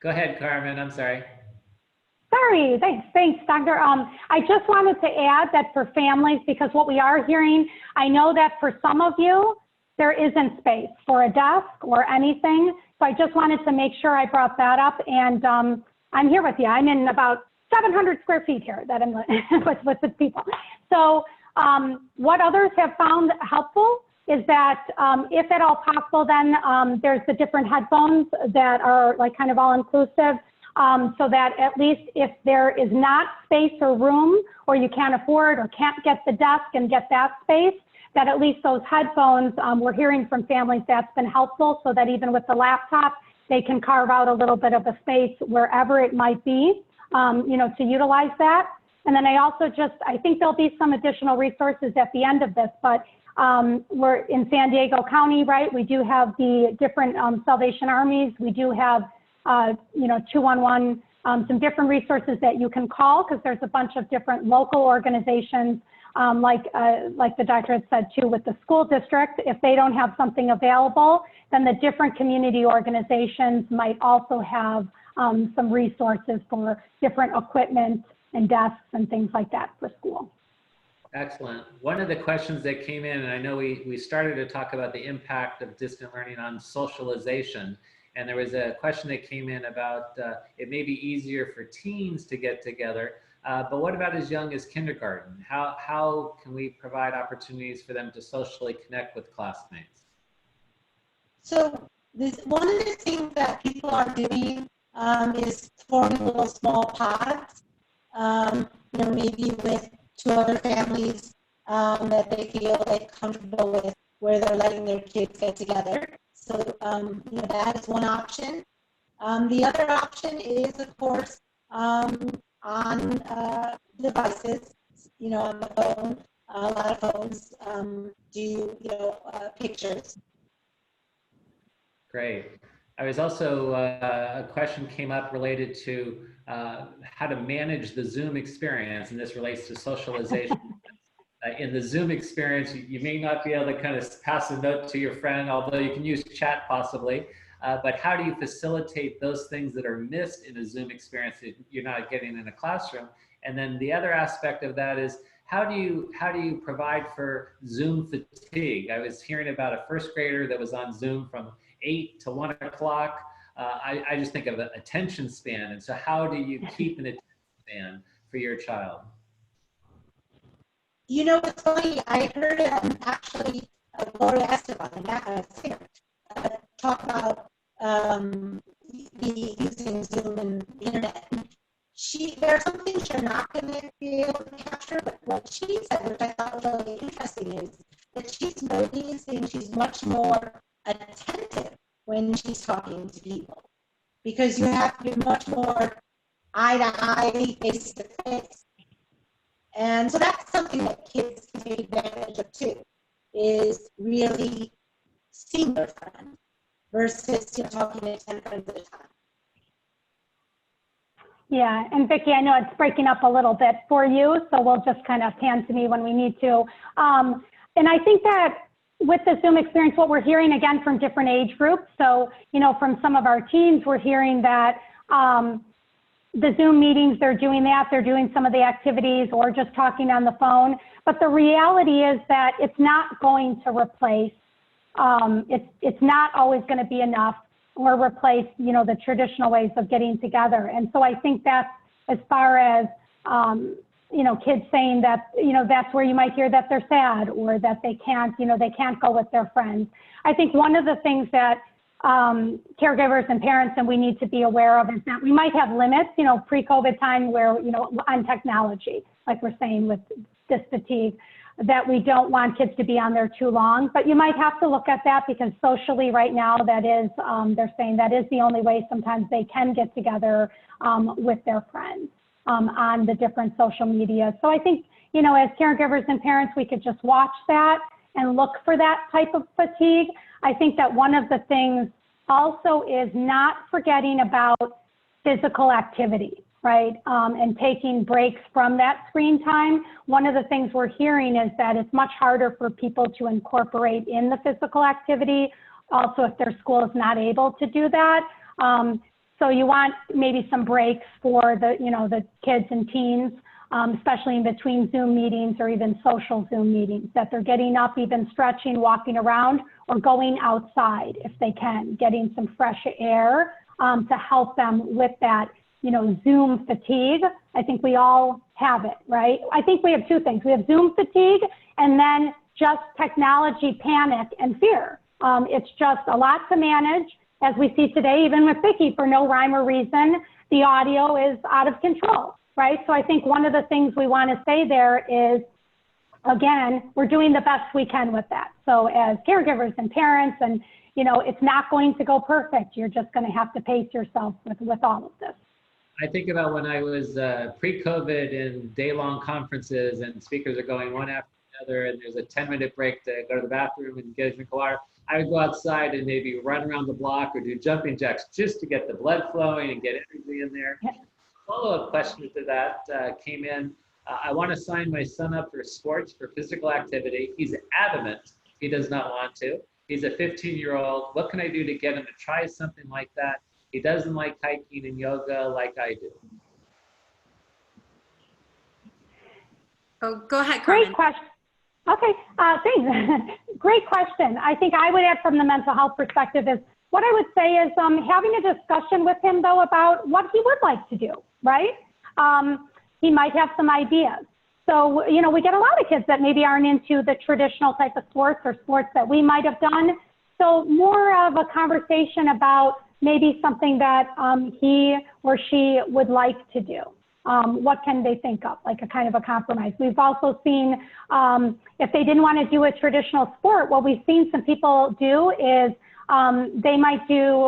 Go ahead, Carmen. I'm sorry. Sorry, thanks, Doctor. I just wanted to add that for families, because what we are hearing, I know that for some of you, there isn't space for a desk or anything. So I just wanted to make sure I brought that up. And I'm here with you. I'm in about 700 square feet here that I'm with the people. So what others have found helpful is that if at all possible, then there's the different headphones that are like kind of all inclusive, so that at least if there is not space or room, or you can't afford or can't get the desk and get that space, that at least those headphones, we're hearing from families that's been helpful, so that even with the laptop, they can carve out a little bit of a space wherever it might be, to utilize that. And then I think there'll be some additional resources at the end of this, but we're in San Diego County, right? We do have the different Salvation Armies. We do have, 211, some different resources that you can call, because there's a bunch of different local organizations, like the doctor had said too, with the school district. If they don't have something available, then the different community organizations might also have some resources for different equipment and desks and things like that for school. Excellent. One of the questions that came in, and I know we started to talk about the impact of distant learning on socialization, and there was a question that came in about it may be easier for teens to get together, but what about as young as kindergarten? How can we provide opportunities for them to socially connect with classmates? So one of the things that people are doing is forming little small pods, maybe with 2 other families that they feel like comfortable with, where they're letting their kids get together. So that is one option. The other option is, of course, on devices, on the phone. A lot of phones do pictures. Great. I was also, a question came up related to how to manage the Zoom experience, and this relates to socialization. in the Zoom experience, you may not be able to kind of pass a note to your friend, although you can use chat possibly. But how do you facilitate those things that are missed in a Zoom experience that you're not getting in a classroom? And then the other aspect of that is, how do you provide for Zoom fatigue? I was hearing about a first grader that was on Zoom from 8 to 1 o'clock. I just think of an attention span. And so how do you keep an attention span for your child? You know, it's funny, I heard actually Laura Esteban, a singer, talk about using Zoom and the internet. There are some things you're not going to be able to capture, but what she said, which I thought was really interesting, is that she's noticing she's much more attentive when she's talking to people, because you have to be much more eye to eye, face to face. And so that's something that kids can take advantage of too, is really seeing their friend versus talking to 10 friends at a time. Yeah, and Vicki, I know it's breaking up a little bit for you, so we'll just kind of pan to me when we need to. And I think that with the Zoom experience, what we're hearing again from different age groups, so, from some of our teams, we're hearing that the Zoom meetings, they're doing some of the activities or just talking on the phone. But the reality is that it's not going to replace, it's not always going to be enough or replace, the traditional ways of getting together. And so I think that's as far as, kids saying that, that's where you might hear that they're sad or that they can't go with their friends. I think one of the things that caregivers and parents and we need to be aware of is that we might have limits, pre-COVID time where, on technology, like we're saying with this fatigue, that we don't want kids to be on there too long, but you might have to look at that because socially right now that is, they're saying that is the only way sometimes they can get together with their friends on the different social media. So I think, as caregivers and parents, we could just watch that and look for that type of fatigue. I think that one of the things also is not forgetting about physical activity, right? And taking breaks from that screen time. One of the things we're hearing is that it's much harder for people to incorporate in the physical activity, also if their school is not able to do that. So you want maybe some breaks for the kids and teens, especially in between Zoom meetings or even social Zoom meetings, that they're getting up, even stretching, walking around, or going outside if they can, getting some fresh air to help them with that, Zoom fatigue. I think we all have it, right? I think we have two things. We have Zoom fatigue and then just technology panic and fear. It's just a lot to manage. As we see today, even with Vicki, for no rhyme or reason, the audio is out of control, right? So I think one of the things we want to say there is, again, we're doing the best we can with that. So as caregivers and parents, and it's not going to go perfect. You're just going to have to pace yourself with all of this. I think about when I was pre-COVID in day-long conferences and speakers are going one after another and there's a 10-minute break to go to the bathroom and get a drink of water. I would go outside and maybe run around the block or do jumping jacks just to get the blood flowing and get energy in there. Follow-up question to that came in. I want to sign my son up for sports, for physical activity. He's adamant he does not want to. He's a 15-year-old. What can I do to get him to try something like that? He doesn't like hiking and yoga like I do. Oh, go ahead, Carmen. Great question. Okay, thanks. Great question. I think I would add from the mental health perspective is, what I would say is having a discussion with him, though, about what he would like to do, right? He might have some ideas. So, we get a lot of kids that maybe aren't into the traditional type of sports or sports that we might have done. So more of a conversation about maybe something that he or she would like to do. What can they think of, like a kind of a compromise? We've also seen if they didn't want to do a traditional sport, what we've seen some people do is they might do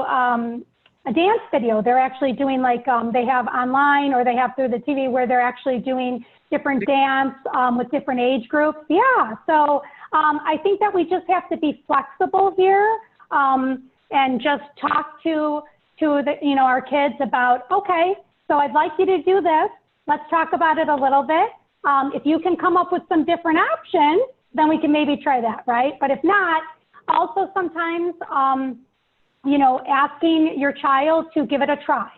a dance video. They're actually doing like they have online or they have through the TV where they're actually doing different dance with different age groups. Yeah, so I think that we just have to be flexible here and just talk to the, our kids about, okay, so I'd like you to do this. Let's talk about it a little bit. If you can come up with some different options, then we can maybe try that, right? But if not, also sometimes, you know, asking your child to give it a try.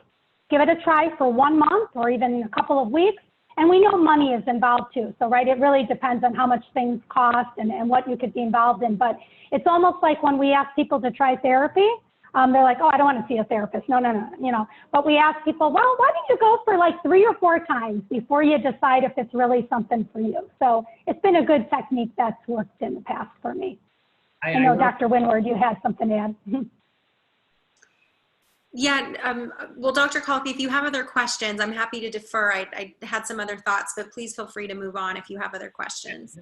Give it a try for 1 month or even a couple of weeks. And we know money is involved too. So, right, it really depends on how much things cost and what you could be involved in. But it's almost like when we ask people to try therapy, they're like, oh, I don't want to see a therapist. No, you know. But we ask people, well, why don't you go for like 3 or 4 times before you decide if it's really something for you? So it's been a good technique that's worked in the past for me. I know, Dr. Winward, you had something to add. Yeah, well, Dr. Collopy, if you have other questions, I'm happy to defer. I had some other thoughts, but please feel free to move on if you have other questions.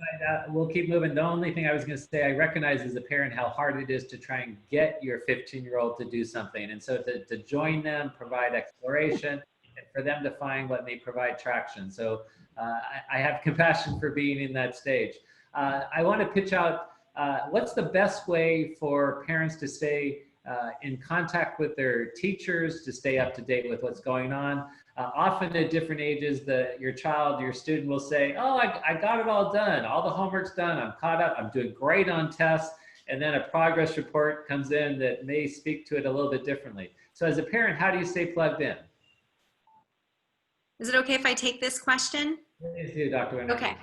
We'll keep moving. The only thing I was going to say, I recognize as a parent how hard it is to try and get your 15-year-old to do something. And so to join them, provide exploration, and for them to find what may provide traction. So I have compassion for being in that stage. I want to pitch out, what's the best way for parents to stay in contact with their teachers, to stay up to date with what's going on? Often at different ages, your child, your student will say, oh, I got it all done. All the homework's done. I'm caught up. I'm doing great on tests. And then a progress report comes in that may speak to it a little bit differently. So as a parent, how do you stay plugged in? Is it okay if I take this question? Please do, Dr. Winter. Okay.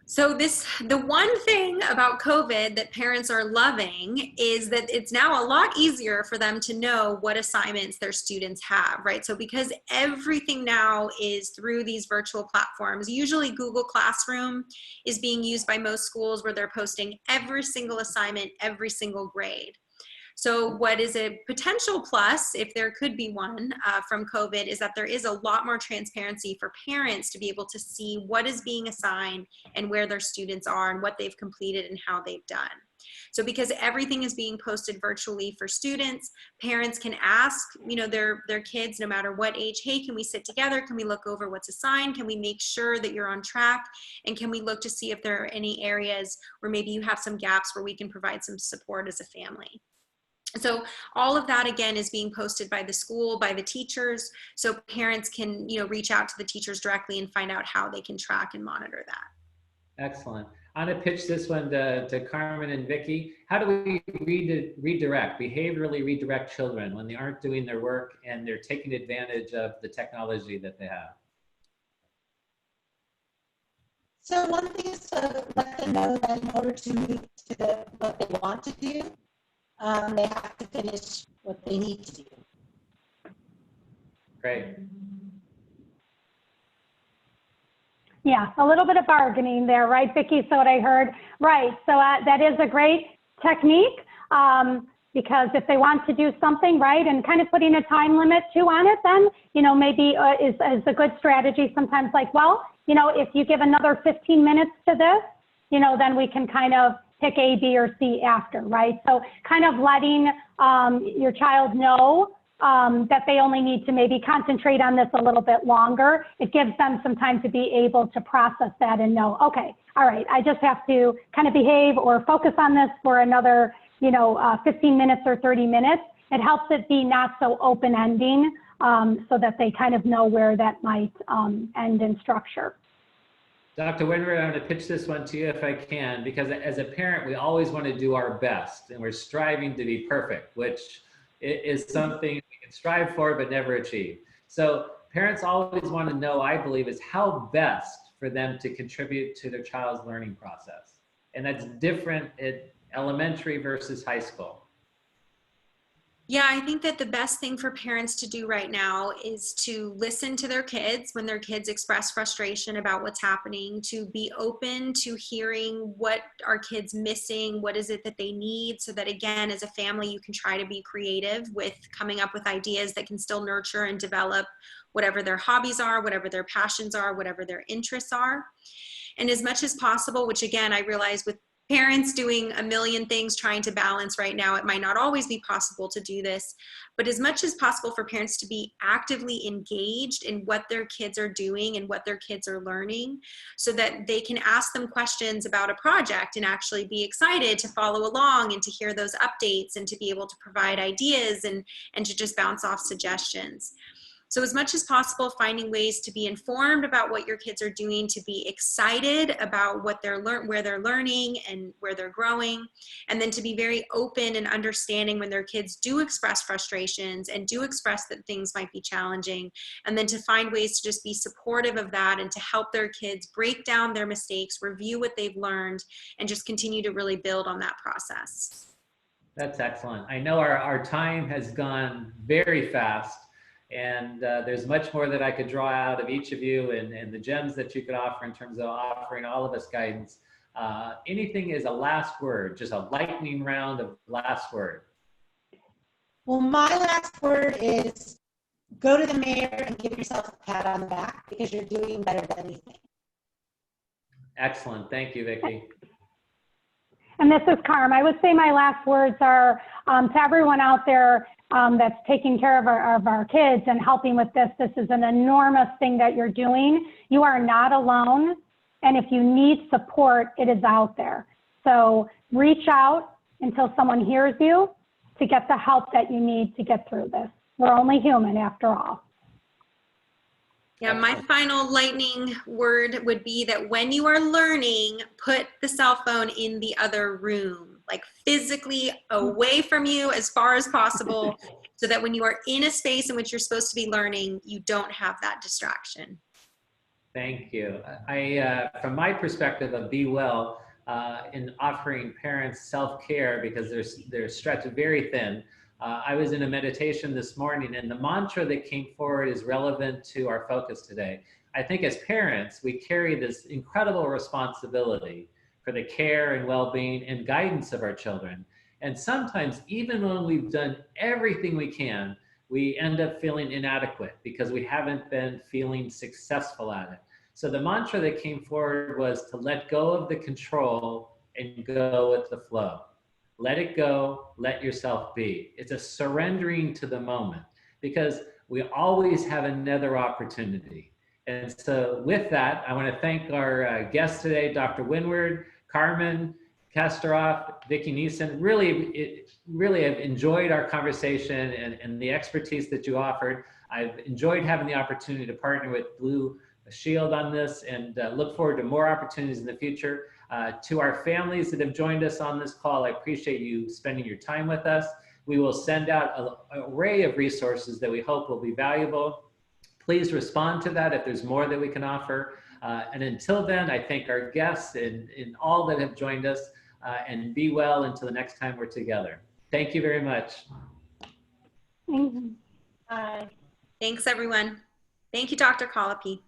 So the one thing about COVID that parents are loving is that it's now a lot easier for them to know what assignments their students have, right? So because everything now is through these virtual platforms, usually Google Classroom is being used by most schools where they're posting every single assignment, every single grade. So what is a potential plus, if there could be one from COVID, is that there is a lot more transparency for parents to be able to see what is being assigned and where their students are and what they've completed and how they've done. So because everything is being posted virtually for students, parents can ask, you know, their kids, no matter what age, hey, can we sit together? Can we look over what's assigned? Can we make sure that you're on track? And can we look to see if there are any areas where maybe you have some gaps where we can provide some support as a family? So all of that, again, is being posted by the school, by the teachers, so parents can, you know, reach out to the teachers directly and find out how they can track and monitor that. Excellent. I'm going to pitch this one to Carmen and Vicki. How do we behaviorally redirect children when they aren't doing their work and they're taking advantage of the technology that they have? So one thing is to let them know that in order to move to what they want to do, they have to finish what they need to do. Great. Yeah, a little bit of bargaining there, right, Vicki? So what I heard, right. So that is a great technique because if they want to do something, right, and kind of putting a time limit too on it, then, you know, maybe is a good strategy sometimes, like, well, you know, if you give another 15 minutes to this, you know, then we can kind of pick A, B, or C after, right? So kind of letting your child know that they only need to maybe concentrate on this a little bit longer. It gives them some time to be able to process that and know, okay, all right, I just have to kind of behave or focus on this for another, you know, 15 minutes or 30 minutes. It helps it be not so open-ending so that they kind of know where that might end in structure. Dr. Winter, I'm going to pitch this one to you if I can, because as a parent, we always want to do our best and we're striving to be perfect, which is something we can strive for but never achieve. So parents always want to know, I believe, is how best for them to contribute to their child's learning process. And that's different at elementary versus high school. Yeah, I think that the best thing for parents to do right now is to listen to their kids when their kids express frustration about what's happening, to be open to hearing what are kids missing, what is it that they need, so that, again, as a family, you can try to be creative with coming up with ideas that can still nurture and develop whatever their hobbies are, whatever their passions are, whatever their interests are. And as much as possible, which, again, I realize with parents doing a million things trying to balance right now, it might not always be possible to do this, but as much as possible for parents to be actively engaged in what their kids are doing and what their kids are learning, so that they can ask them questions about a project and actually be excited to follow along and to hear those updates and to be able to provide ideas and to just bounce off suggestions. So as much as possible, finding ways to be informed about what your kids are doing, to be excited about what where they're learning and where they're growing, and then to be very open and understanding when their kids do express frustrations and do express that things might be challenging, and then to find ways to just be supportive of that and to help their kids break down their mistakes, review what they've learned, and just continue to really build on that process. That's excellent. I know our time has gone very fast, and there's much more that I could draw out of each of you and the gems that you could offer in terms of offering all of us guidance. Anything is a last word, just a lightning round of last word. Well, my last word is go to the mirror and give yourself a pat on the back because you're doing better than you think. Excellent. Thank you, Vicki. And this is Carm. I would say my last words are to everyone out there that's taking care of our kids and helping with this. This is an enormous thing that you're doing. You are not alone. And if you need support, it is out there. So reach out until someone hears you to get the help that you need to get through this. We're only human after all. Yeah, my final lightning word would be that when you are learning, put the cell phone in the other room, like physically away from you as far as possible, so that when you are in a space in which you're supposed to be learning, you don't have that distraction. Thank you. From my perspective of Be Well, in offering parents self-care because they're stretched very thin, I was in a meditation this morning, and the mantra that came forward is relevant to our focus today. I think as parents, we carry this incredible responsibility for the care and well-being and guidance of our children. And sometimes, even when we've done everything we can, we end up feeling inadequate because we haven't been feeling successful at it. So the mantra that came forward was to let go of the control and go with the flow. Let it go, let yourself be. It's a surrendering to the moment because we always have another opportunity. And so with that, I want to thank our guests today, Dr. Windward, Carmen Kastoroff, Vicki Neeson. Really have enjoyed our conversation and the expertise that you offered. I've enjoyed having the opportunity to partner with Blue Shield on this and look forward to more opportunities in the future. To our families that have joined us on this call, I appreciate you spending your time with us. We will send out an array of resources that we hope will be valuable. Please respond to that if there's more that we can offer. And until then, I thank our guests and all that have joined us, and be well until the next time we're together. Thank you very much. Thank you. Bye. Thanks, everyone. Thank you, Dr. Collopy.